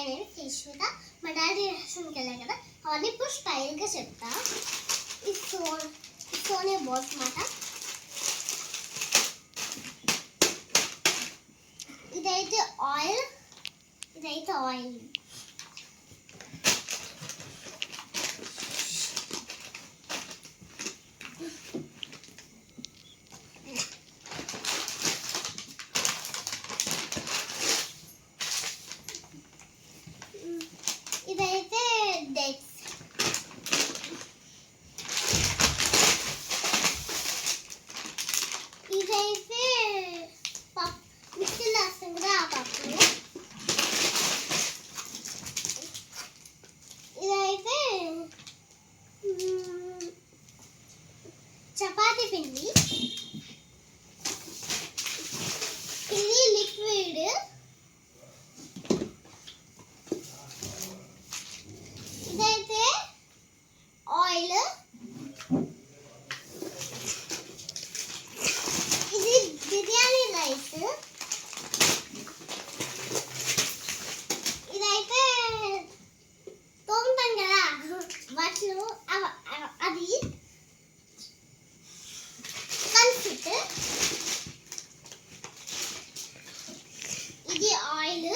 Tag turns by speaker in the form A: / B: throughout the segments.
A: Name శ్రీశ్వేత. మా daddy రెస్టారెంట్కి వెళ్ళాను కదా, అవన్నీ ఇప్పుడు స్టైల్గా చెప్తా. ఈ సోనియా బాల్స్ మాట. ఇదైతే ఆయిల్. ఇదైతే డేట్స్. ఇదైతే మిక్సీలో వేస్తాం కదా ఆ పప్పు. ఇదైతే చపాతీ పిండి. ఇది లిక్విడ్. ఇదైతే ఆయిల్. ఇది బిర్యానీ రైస్. ఇదైతే తోముతాం కదా బట్టలు, అది కన్ఫిట్. ఇది ఆయిల్.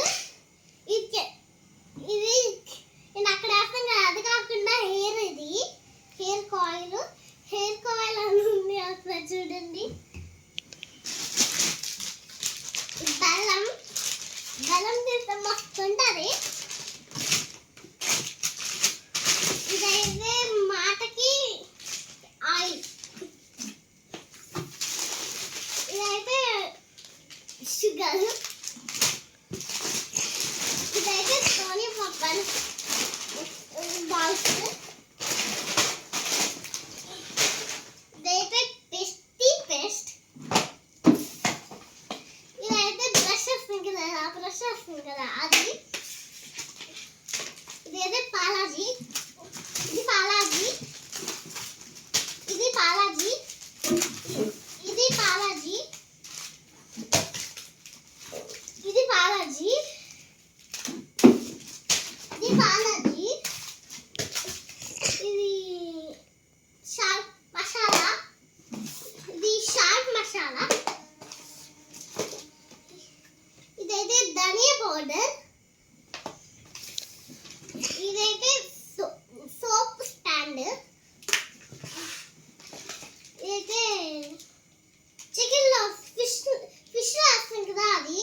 A: ఇది నేను అక్కడ వేస్తాను కదా, అది కాకుండా ఇది హెయిర్ కాయిల్. అని ఉంది అక్కడ చూడండి. బెల్లం తీస్తే మస్తు ఉంటుంది. ఇదైతే మాటకి ఆయిల్. ఇదైతే షుగర్. ఇదైతే సోనీ పప్పన్ బాల్స్. ఇదైతే పేస్ట్. ఇదైతే బ్రష్ వస్తుంది కదా అది. ఇదైతే పాలాజీ. ఇది పాలాజీ. ఇది పాలాజీ. ఇది పాలాజీ. ఇది పాలాజీ. ఇది పాలాజీ. ఇది షార్ప్ మసాలా. ఇది షార్ప్ మసాలా. ఇదైతే ధనియా పౌడర్. ఇదైతే సోప్ స్టాండ్. ఇదైతే చికెన్లో ఫిష్ వేస్తాం కదా అది.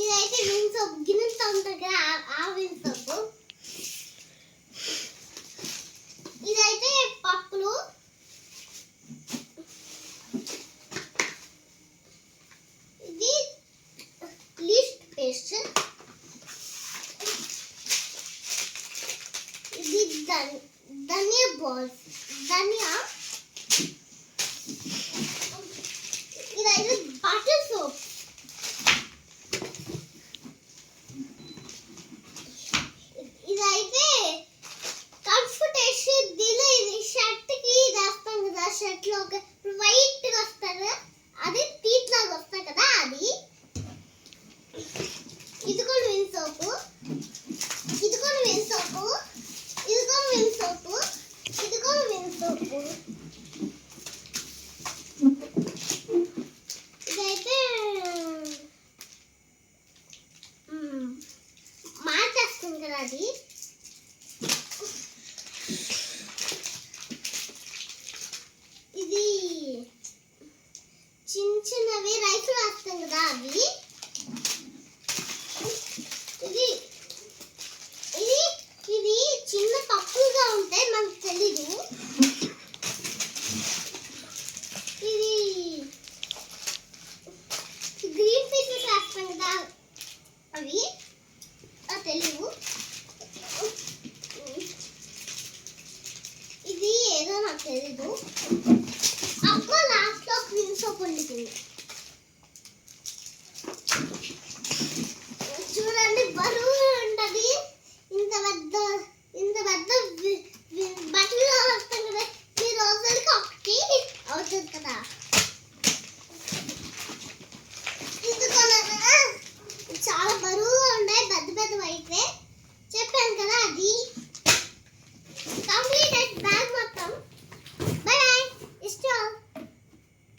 A: ఇదైతే విన్ సోప్, గిన్నెతో ఉంటుంది కదా ఆ విన్ సోప్. ఇదైతే పప్పులు. ఇది లీఫ్ పేస్ట్. ఇది ధనియా బాల్స్. ఇదైతే బటర్ సోప్. ఇదైతే కంఫర్టేషన్. దీనిలో ఇది షర్ట్కి వేస్తాం కదా, షర్ట్లో ఒక వైట్గా వస్తుంది, అది టీత్ లాగా వస్తుంది కదా అది. ఇది కూడా విన్ సోపు. ఇది కూడా విన్ సోపు. ఇది కూడా విన్ సోపు. ఇది కూడా విన్ సోపు. ఇదైతే మార్చేస్తుంది కదా అది.